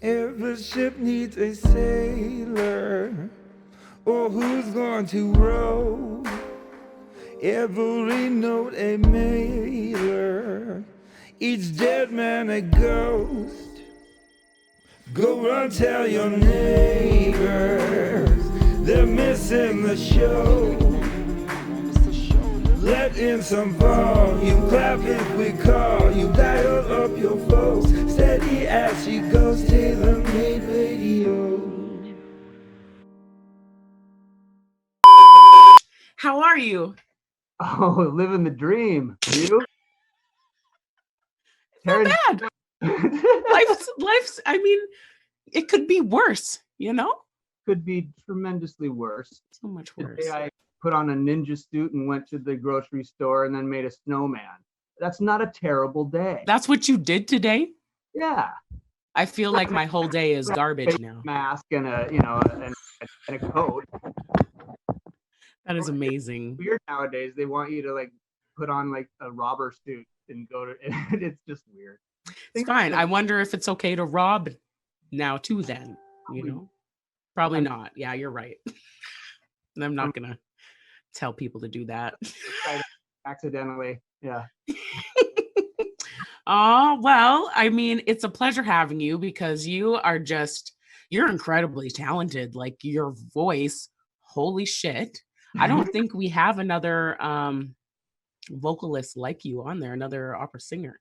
Every ship needs a sailor, or who's going to row? Every note a mailer, each dead man a ghost. Go run tell your neighbors they're missing the show. Let in some volume, clap if we call you, dial up your folks, steady as she goes, tailor-made radio. How are you? Oh, living the dream. You? Not bad. Life's, I mean, it could be worse, you know? Could be tremendously worse. So much worse. Today I put on a ninja suit and went to the grocery store and then made a snowman. That's not a terrible day. That's what you did today? Yeah. I feel like my whole day is garbage now. Mask and and a coat. That is amazing. It's weird nowadays. They want you to like put on like a robber suit and go to. It's just weird. It's fine. I wonder if it's okay to rob now too. Then you know, probably not. Yeah, you're right. I'm not gonna tell people to do that. Accidentally, yeah. Oh, well, I mean, it's a pleasure having you because you're incredibly talented. Like your voice, holy shit. I don't think we have another vocalist like you on there, another opera singer.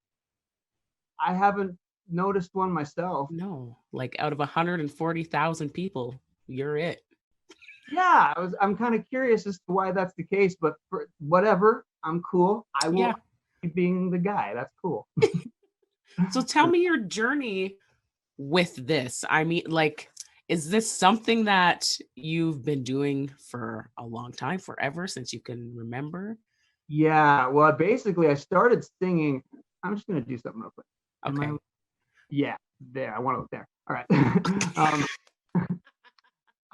I haven't noticed one myself. No, like out of 140,000 people, you're it. Yeah, I'm kind of curious as to why that's the case, but for whatever, I'm cool. I will keep being the guy. That's cool. So tell me your journey with this. I mean, like, is this something that you've been doing for a long time, forever, since you can remember? Yeah, well, basically, I started singing. I'm just going to do something real quick. Okay. Yeah, there. I want to look there. All right.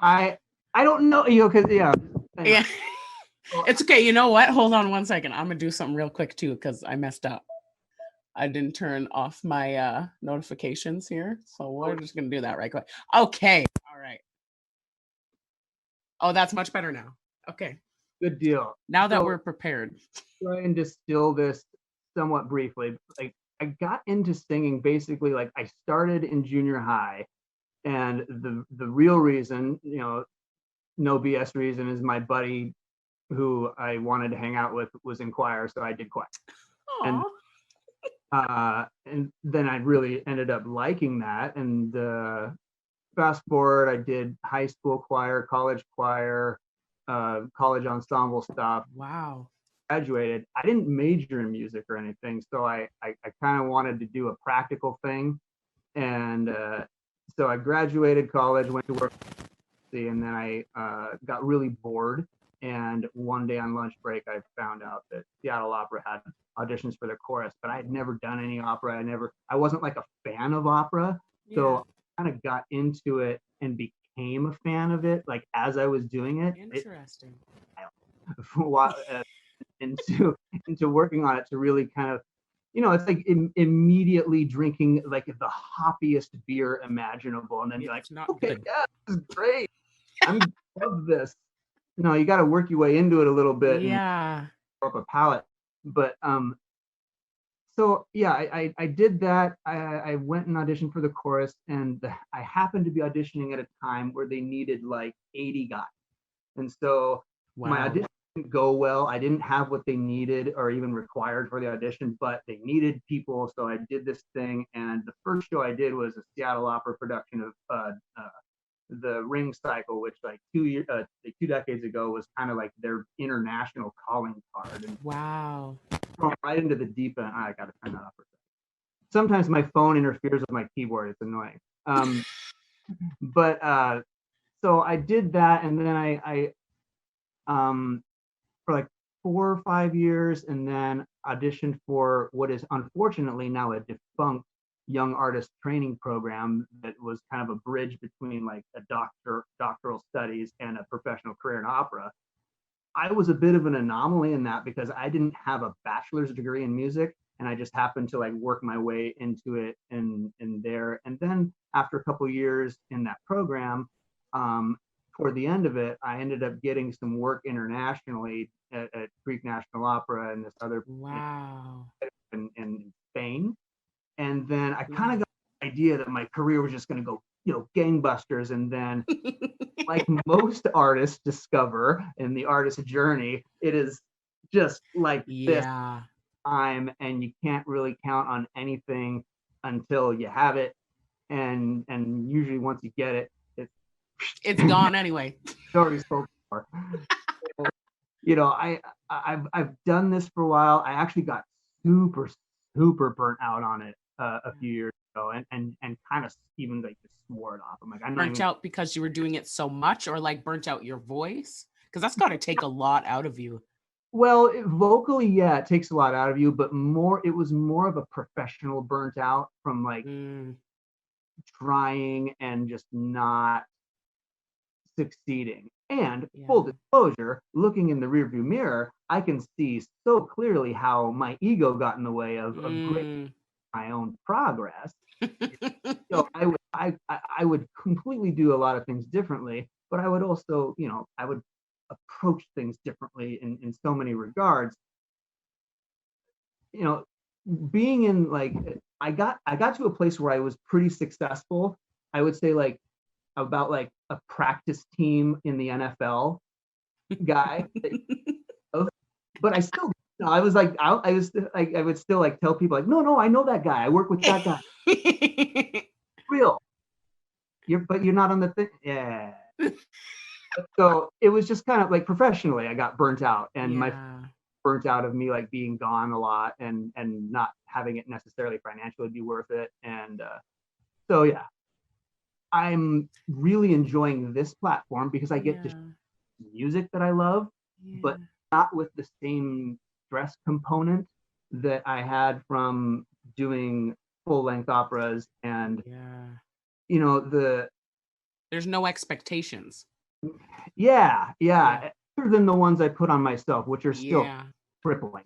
I don't know, because Yeah. It's okay. You know what? Hold on one second. I'm gonna do something real quick too because I messed up. I didn't turn off my notifications here, so we're just gonna do that right quick. Okay. All right. Oh, that's much better now. Okay. Good deal. Now that we're prepared. Try and distill this somewhat briefly. Like I got into singing basically like I started in junior high, and the real reason, no BS reason, is my buddy who I wanted to hang out with was in choir, so I did choir. And then I really ended up liking that. And fast forward, I did high school choir, college ensemble stuff. Wow. Graduated. I didn't major in music or anything, so I kind of wanted to do a practical thing. And so I graduated college, went to work, and then I got really bored. And one day on lunch break, I found out that Seattle Opera had auditions for their chorus, but I had never done any opera. I wasn't like a fan of opera. Yeah. So I kind of got into it and became a fan of it, like as I was doing it. Interesting. Into working on it to really kind of, it's like immediately drinking like the hoppiest beer imaginable. And then you're like, okay, yeah, this is great. I love this. You got to work your way into it a little bit. Yeah. Up a palate. But so yeah, I did that. I went and auditioned for the chorus, and I happened to be auditioning at a time where they needed like 80 guys. And so my audition didn't go well. I didn't have what they needed or even required for the audition, but they needed people. So I did this thing. And the first show I did was a Seattle Opera production of the Ring Cycle, which like 2 decades ago was kind of like their international calling card. And wow. Right into the deep end. I got to turn that off for a second. Sometimes my phone interferes with my keyboard. It's annoying. But so I did that, and then I for like 4 or 5 years, and then auditioned for what is unfortunately now a defunct young artist training program that was kind of a bridge between like a doctoral studies and a professional career in opera. I was a bit of an anomaly in that because I didn't have a bachelor's degree in music, and I just happened to like work my way into it and there. And then after a couple years in that program, toward the end of it, I ended up getting some work internationally at Greek National Opera and this other Wow. in Spain. And then I kind Yeah. of got the idea that my career was just going to go, gangbusters. And then, like most artists discover in the artist journey, it is just like this Yeah. time, and you can't really count on anything until you have it. And usually once you get it, It's gone anyway. already spoken for. I've done this for a while. I actually got super burnt out on it a few years ago, and kind of even like just swore it off. I'm like, I'm not Burnt even. out because you were doing it so much, or like burnt out your voice? Because that's got to take a lot out of you. Well, vocally, yeah, it takes a lot out of you, but it was more of a professional burnt out from like trying and just not succeeding. And full disclosure, looking in the rearview mirror, I can see so clearly how my ego got in the way of my own progress. So I would completely do a lot of things differently, but I would also, I would approach things differently in so many regards. Being in like, I got to a place where I was pretty successful. I would say like about like a practice team in the NFL guy. But I still, I was like, I would still like tell people like, no, I know that guy. I work with that guy. Real. But you're not on the thing. Yeah. So it was just kind of like professionally, I got burnt out, and my burnt out of me like being gone a lot and not having it necessarily financially be worth it. And so yeah, I'm really enjoying this platform because I get to music that I love, but not with the same stress component that I had from doing full-length operas. And there's no expectations. Other than the ones I put on myself, which are still crippling.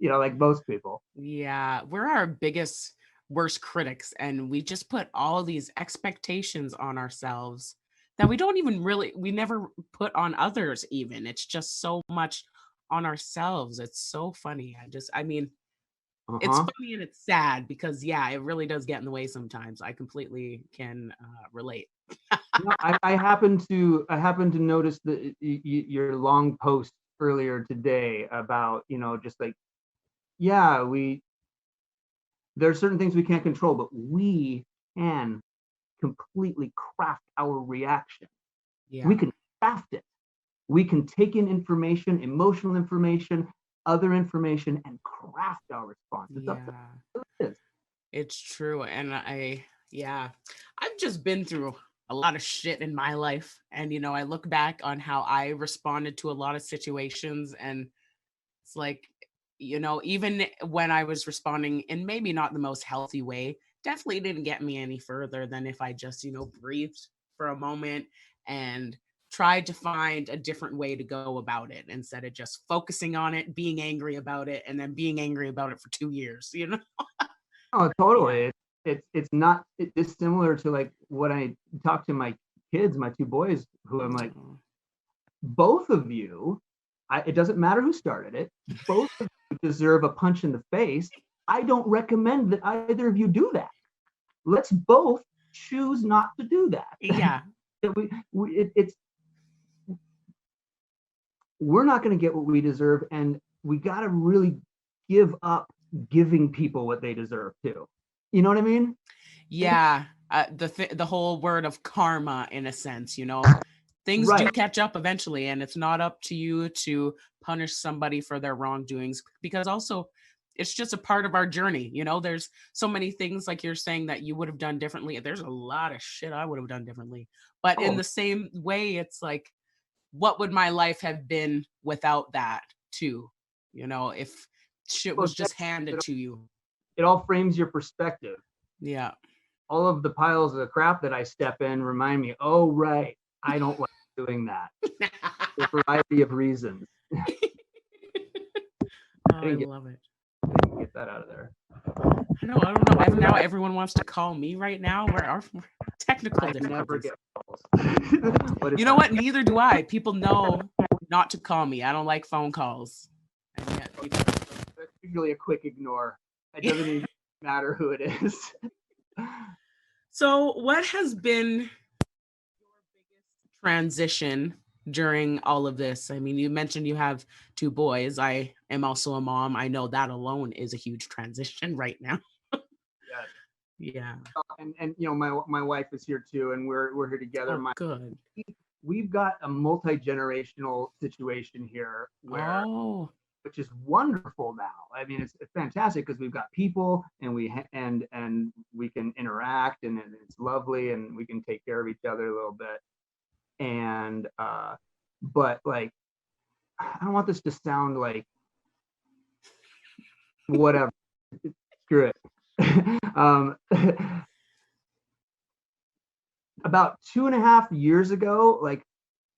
Like most people. Yeah, we're our biggest worst critics, and we just put all these expectations on ourselves that we don't even we never put on others. Even it's just so much on ourselves. It's so funny. It's funny and it's sad because it really does get in the way sometimes. I completely can relate. I happen to notice that your long post earlier today about just like there are certain things we can't control, but we can completely craft our reaction. We can craft it. We can take in information, emotional information, other information, and craft our response. It's true. And I've just been through a lot of shit in my life. And, I look back on how I responded to a lot of situations, and it's like, even when I was responding in maybe not the most healthy way, definitely didn't get me any further than if I just, breathed for a moment and tried to find a different way to go about it instead of just focusing on it, being angry about it, and then being angry about it for 2 years, Oh, totally. It's not dissimilar to like what I talk to my kids, my two boys, who I'm like, both of you, it doesn't matter who started it, both of you deserve a punch in the face. I don't recommend that either of you do that. Let's both choose not to do that. Yeah. We're not going to get what we deserve, and we got to really give up giving people what they deserve too. You know what I mean? Yeah. The whole word of karma, in a sense, things do catch up eventually, and it's not up to you to punish somebody for their wrongdoings, because also it's just a part of our journey. There's so many things like you're saying that you would have done differently. There's a lot of shit I would have done differently, but in the same way, it's like, what would my life have been without that too? If shit was just handed to you. It all frames your perspective. Yeah. All of the piles of crap that I step in remind me, oh, right, I don't like doing that. For a variety of reasons. I love it. Get that out of there. I don't know. And now everyone wants to call me right now. We're technical I never difficulties. get calls. But it's You know what? Neither do I. People know not to call me. I don't like phone calls. And yet people... It's usually a quick ignore. It doesn't even matter who it is. So, what has been your biggest transition during all of this? I mean, you mentioned you have 2 boys. I am also a mom. I know that alone is a huge transition right now. Yeah. And you know, my wife is here too, and we're here together. Oh, good. We've got a multi-generational situation here where, which is wonderful now. I mean, it's fantastic because we've got people and and we can interact, and it's lovely, and we can take care of each other a little bit. And but like, I don't want this to sound like whatever. Screw it. About 2.5 years ago, like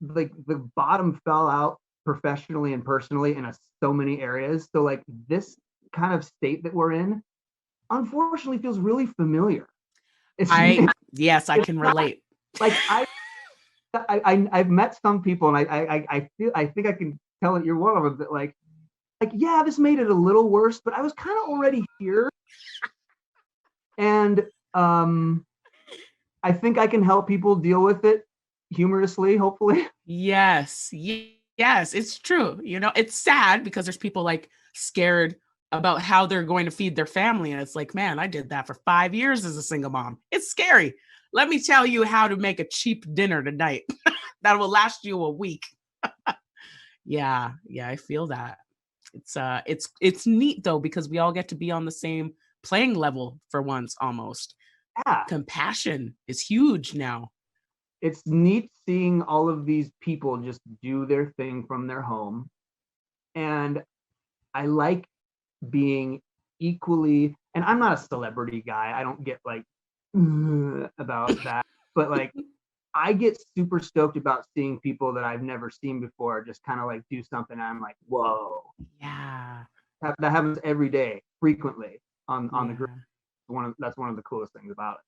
the bottom fell out professionally and personally in so many areas. So like this kind of state that we're in, unfortunately, feels really familiar. Yes, I can relate. Like I've met some people, and I think I can tell that you're one of them. That like yeah, this made it a little worse, but I was kind of already here, and I think I can help people deal with it humorously, hopefully. Yes, it's true. You know, it's sad because there's people like scared about how they're going to feed their family. And it's like, man, I did that for 5 years as a single mom. It's scary. Let me tell you how to make a cheap dinner tonight that will last you a week. Yeah, I feel that. It's neat though, because we all get to be on the same playing level for once almost. Yeah. Compassion is huge now. It's neat seeing all of these people just do their thing from their home. And I like being equally, and I'm not a celebrity guy. I don't get like about that, but like I get super stoked about seeing people that I've never seen before just kind of like do something. I'm like, whoa. Yeah. That happens every day, frequently on the group. That's one of the coolest things about it.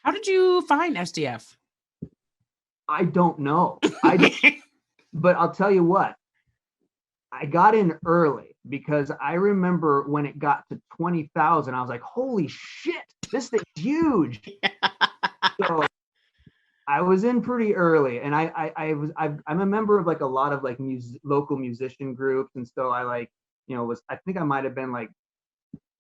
How did you find SDF? I don't know. But I'll tell you what, I got in early because I remember when it got to 20,000, I was like, holy shit, this thing's huge. So I was in pretty early, and I'm a member of like a lot of like local musician groups, and so I like, you know, I think I might have been like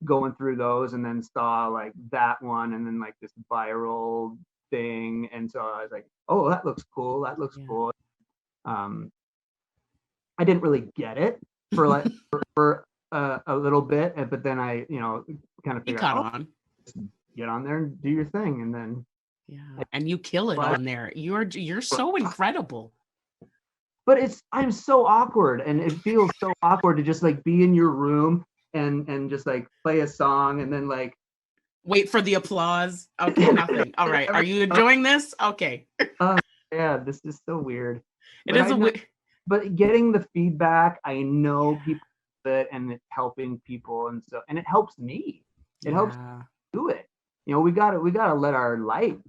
going through those, and then saw like that one, and then like this viral thing, and so I was like, oh, that looks cool. Cool. I didn't really get it for like for a little bit, but then I, you know, kind of figured out, on. Get on there and do your thing, and then and you kill it on there. You're so incredible. But I'm so awkward, and it feels so awkward to just like be in your room and just like play a song and then like wait for the applause. Okay, nothing. All right, are you enjoying this? Okay. Yeah, this is so weird. It is but getting the feedback, I know people that, and it's helping people, and it helps me. It helps do it. You know, we gotta let our light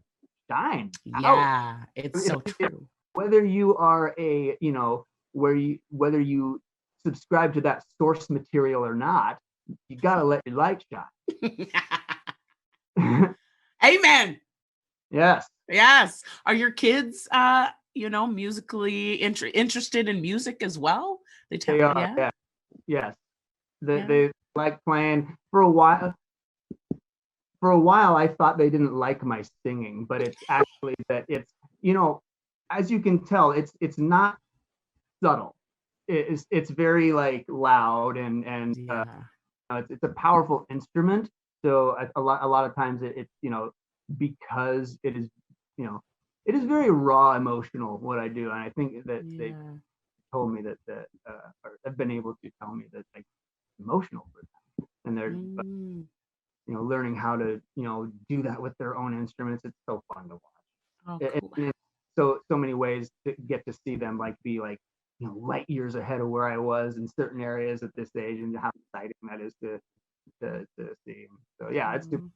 shine. Yeah, it's so true. Whether you are a, you know, whether you subscribe to that source material or not, you gotta let your light shine. Amen. Yes. Are your kids you know, musically interested in music as well? They are. Yes. They like playing. For a while I thought they didn't like my singing, but it's actually that it's, you know, as you can tell, it's not subtle. It's very like loud, and it's a powerful instrument. So a lot of times it's, you know, because it is, you know, it is very raw emotional what I do, and I think that they told me that or have been able to tell me that like emotional for them, and they're you know, learning how to, you know, do that with their own instruments. It's so fun to watch. Oh, cool. And so many ways to get to see them like be like, you know, light years ahead of where I was in certain areas at this age, and how exciting that is to to see. So yeah, it's super.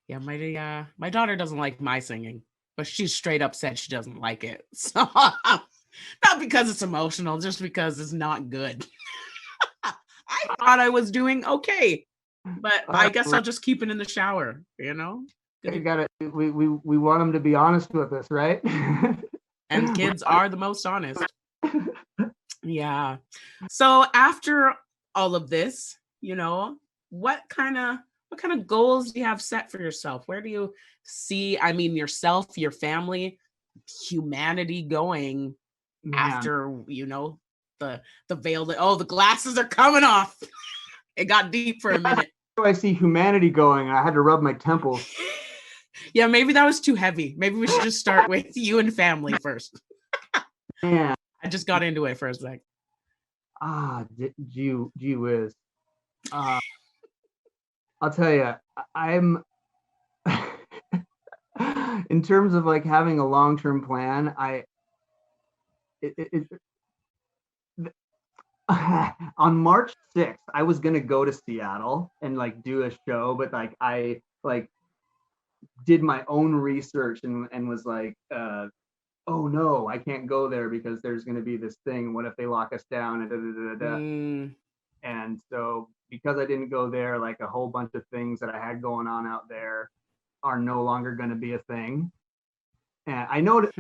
Yeah, my daughter doesn't like my singing, but she's straight up said she doesn't like it. So not because it's emotional, just because it's not good. I thought I was doing okay, but I guess I'll just keep it in the shower, you know? You gotta, we want them to be honest with us, right? And kids are the most honest. Yeah. So after all of this, you know, what kind of goals do you have set for yourself? Where do you see, I mean, yourself, your family, humanity going Man, after, you know, the veil that, oh, the glasses are coming off. It got deep for a minute. I see humanity going. I had to rub my temples. Yeah, maybe that was too heavy. Maybe we should just start with you and family first. Man, I just got into it for a sec. Gee whiz. I'll tell you, I'm in terms of like having a long-term plan. On March 6th, I was gonna go to Seattle and like do a show, but like I like did my own research and was like, oh no, I can't go there because there's gonna be this thing. What if they lock us down? And so because I didn't go there, like a whole bunch of things that I had going on out there are no longer going to be a thing. And I noticed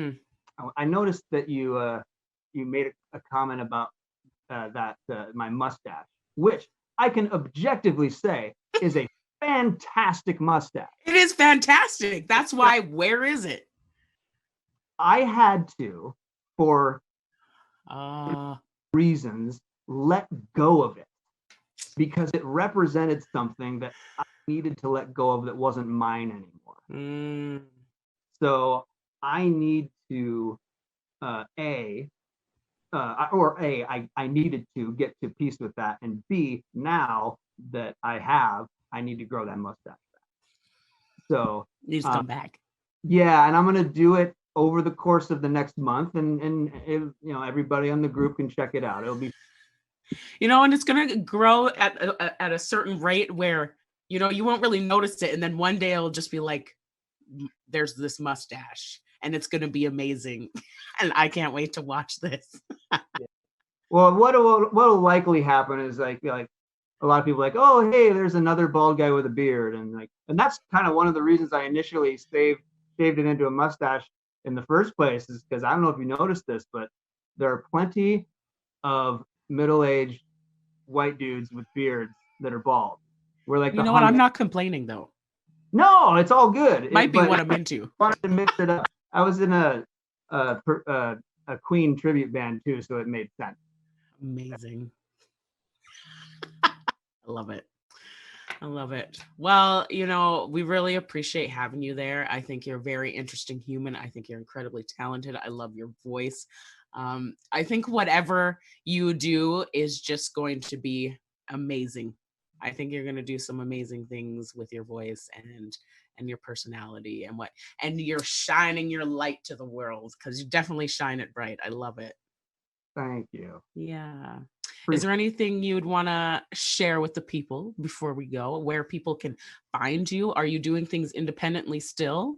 that you made a comment about that my mustache, which I can objectively say is a fantastic mustache. It is fantastic. That's why. Where is it? I had to, for reasons, let go of it because it represented something that I needed to let go of that wasn't mine anymore. So I need to I needed to get to peace with that, and B, now that I need to grow that mustache back. So needs to come back. Yeah, and I'm gonna do it over the course of the next month, and you know, everybody on the group can check it out. It'll be, you know, and it's gonna grow at a certain rate where, you know, you won't really notice it, and then one day it'll just be like, there's this mustache, and it's gonna be amazing, and I can't wait to watch this. Well, what'll likely happen is like a lot of people are like, oh hey, there's another bald guy with a beard, and that's kind of one of the reasons I initially shaved it into a mustache in the first place, is because I don't know if you noticed this, but there are plenty of middle-aged white dudes with beards that are bald. We're like, you know what? I'm not complaining though. No, it's all good. Might be what I'm into. I wanted to mix it up. I was in a Queen tribute band too, so it made sense. Amazing. I love it. I love it. Well, you know, we really appreciate having you there. I think you're a very interesting human. I think you're incredibly talented. I love your voice. I think whatever you do is just going to be amazing. I think you're going to do some amazing things with your voice and your personality and you're shining your light to the world, because you definitely shine it bright. I love it. Thank you. Yeah. Is there anything you'd want to share with the people before we go, where people can find you? Are you doing things independently still?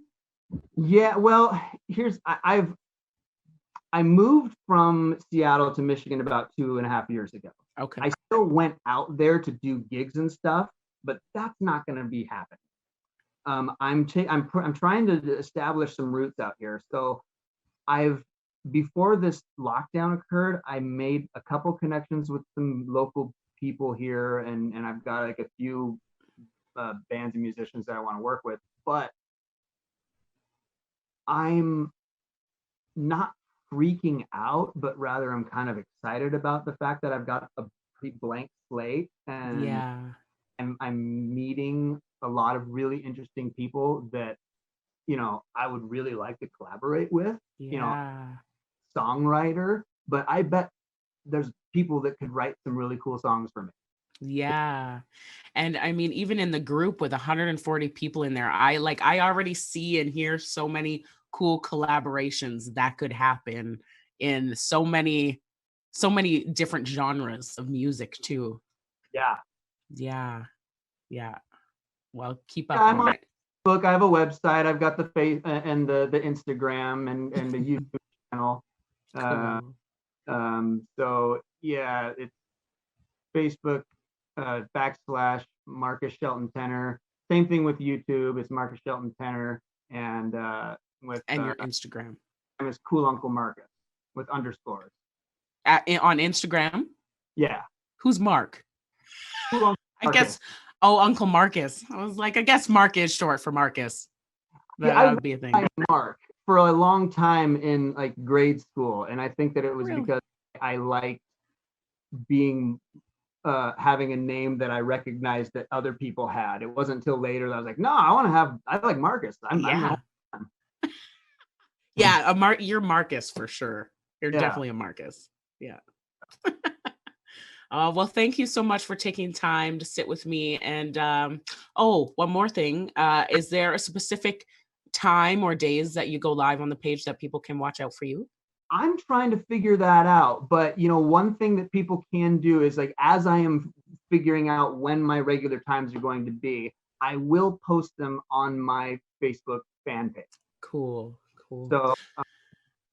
Yeah, well, I moved from Seattle to Michigan about 2.5 years ago. Okay. I still went out there to do gigs and stuff, but that's not going to be happening. I'm trying to establish some roots out here. So before this lockdown occurred, I made a couple connections with some local people here, and I've got like a few bands and musicians that I want to work with, but I'm not freaking out, but rather I'm kind of excited about the fact that I've got a pretty blank slate, and yeah, I'm meeting a lot of really interesting people that, you know, I would really like to collaborate with. Yeah. You know, songwriter, but I bet there's people that could write some really cool songs for me. Yeah. And I mean, even in the group with 140 people in there, I already see and hear so many cool collaborations that could happen in so many different genres of music too. Yeah. Yeah. Yeah. Well, keep Yeah, up I'm on on it. Facebook. I have a website. I've got the face and the Instagram and the YouTube channel. Cool. So yeah, it's Facebook /Marcus Shelton Tenor. Same thing with YouTube. It's Marcus Shelton Tenor, and with And your Instagram. it's Cool Uncle Marcus with underscores. On Instagram? Yeah. Who's Mark? Cool Uncle I Marcus. guess, oh, Uncle Marcus. I was like, I guess Mark is short for Marcus. That would be a thing. I Mark for a long time in like grade school, and I think that it was Really? because I liked being having a name that I recognized that other people had. It wasn't until later that I was like, no, I like Marcus. I'm Yeah. Yeah, you're Marcus for sure. You're definitely a Marcus. Yeah. Well, thank you so much for taking time to sit with me. And one more thing. Is there a specific time or days that you go live on the page that people can watch out for you? I'm trying to figure that out. But one thing that people can do is like, as I am figuring out when my regular times are going to be, I will post them on my Facebook fan page. Cool. So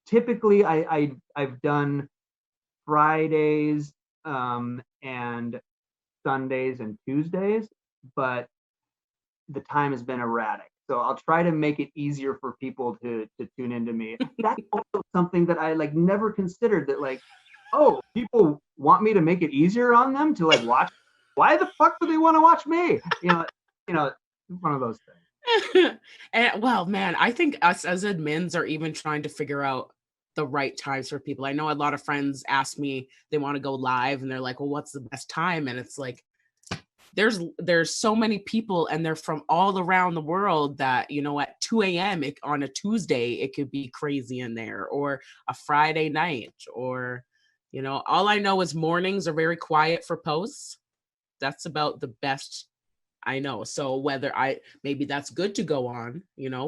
typically I've done Fridays and Sundays and Tuesdays, but the time has been erratic. So I'll try to make it easier for people to tune into me. That's also something that I like never considered, that like, oh, people want me to make it easier on them to like watch. Why the fuck do they want to watch me? One of those things. And well, man, I think us as admins are even trying to figure out the right times for people. I know a lot of friends ask me, they want to go live and they're like, well, what's the best time? And it's like, there's so many people and they're from all around the world that, at 2 a.m. on a Tuesday, it could be crazy in there, or a Friday night, or, all I know is mornings are very quiet for posts. That's about the best I know. So maybe that's good to go on,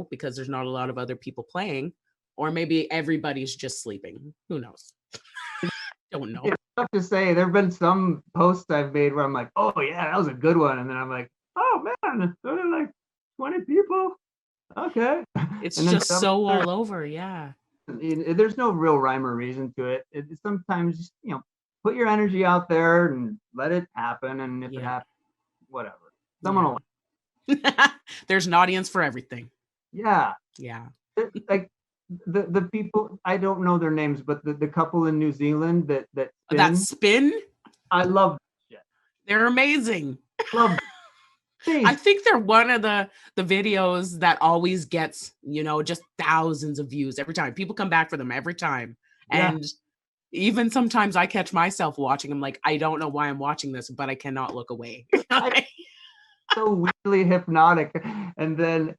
because there's not a lot of other people playing, or maybe everybody's just sleeping. Who knows? Don't know. It's tough to say. There have been some posts I've made where I'm like, oh yeah, that was a good one. And then I'm like, oh man, there are like 20 people. Okay. It's just so all over. Yeah. There's no real rhyme or reason to it. It's sometimes, put your energy out there and let it happen. And if it happens, whatever. Someone will. There's an audience for everything. Yeah. Yeah. Like the people, I don't know their names, but the couple in New Zealand that spin. I love that shit. They're amazing. Love. I think they're one of the videos that always gets, just thousands of views every time. People come back for them every time. Yeah. And even sometimes I catch myself watching. I'm like, I don't know why I'm watching this, but I cannot look away. So weirdly hypnotic. And then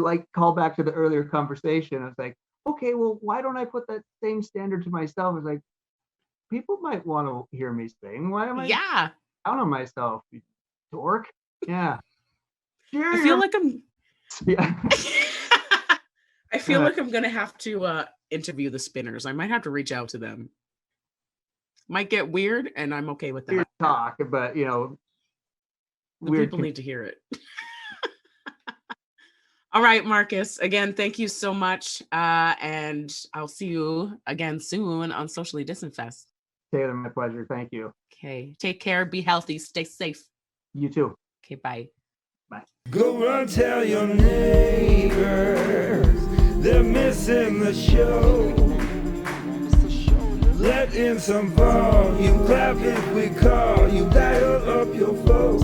like call back to the earlier conversation. I was like, okay, well, why don't I put that same standard to myself? It's like, people might want to hear me sing. Why am I down on myself, you dork? Yeah. I feel like I feel like I'm gonna have to interview the spinners. I might have to reach out to them. Might get weird, and I'm okay with that. Weird talk, but people need to hear it. All right, Marcus. Again, thank you so much, and I'll see you again soon on Socially Distant Fest. Taylor, my pleasure. Thank you. Okay, take care. Be healthy. Stay safe. You too. Okay, bye. Bye. Go run, tell your neighbors they're missing the show. Let in some volume, clap if we call you, dial up your folks.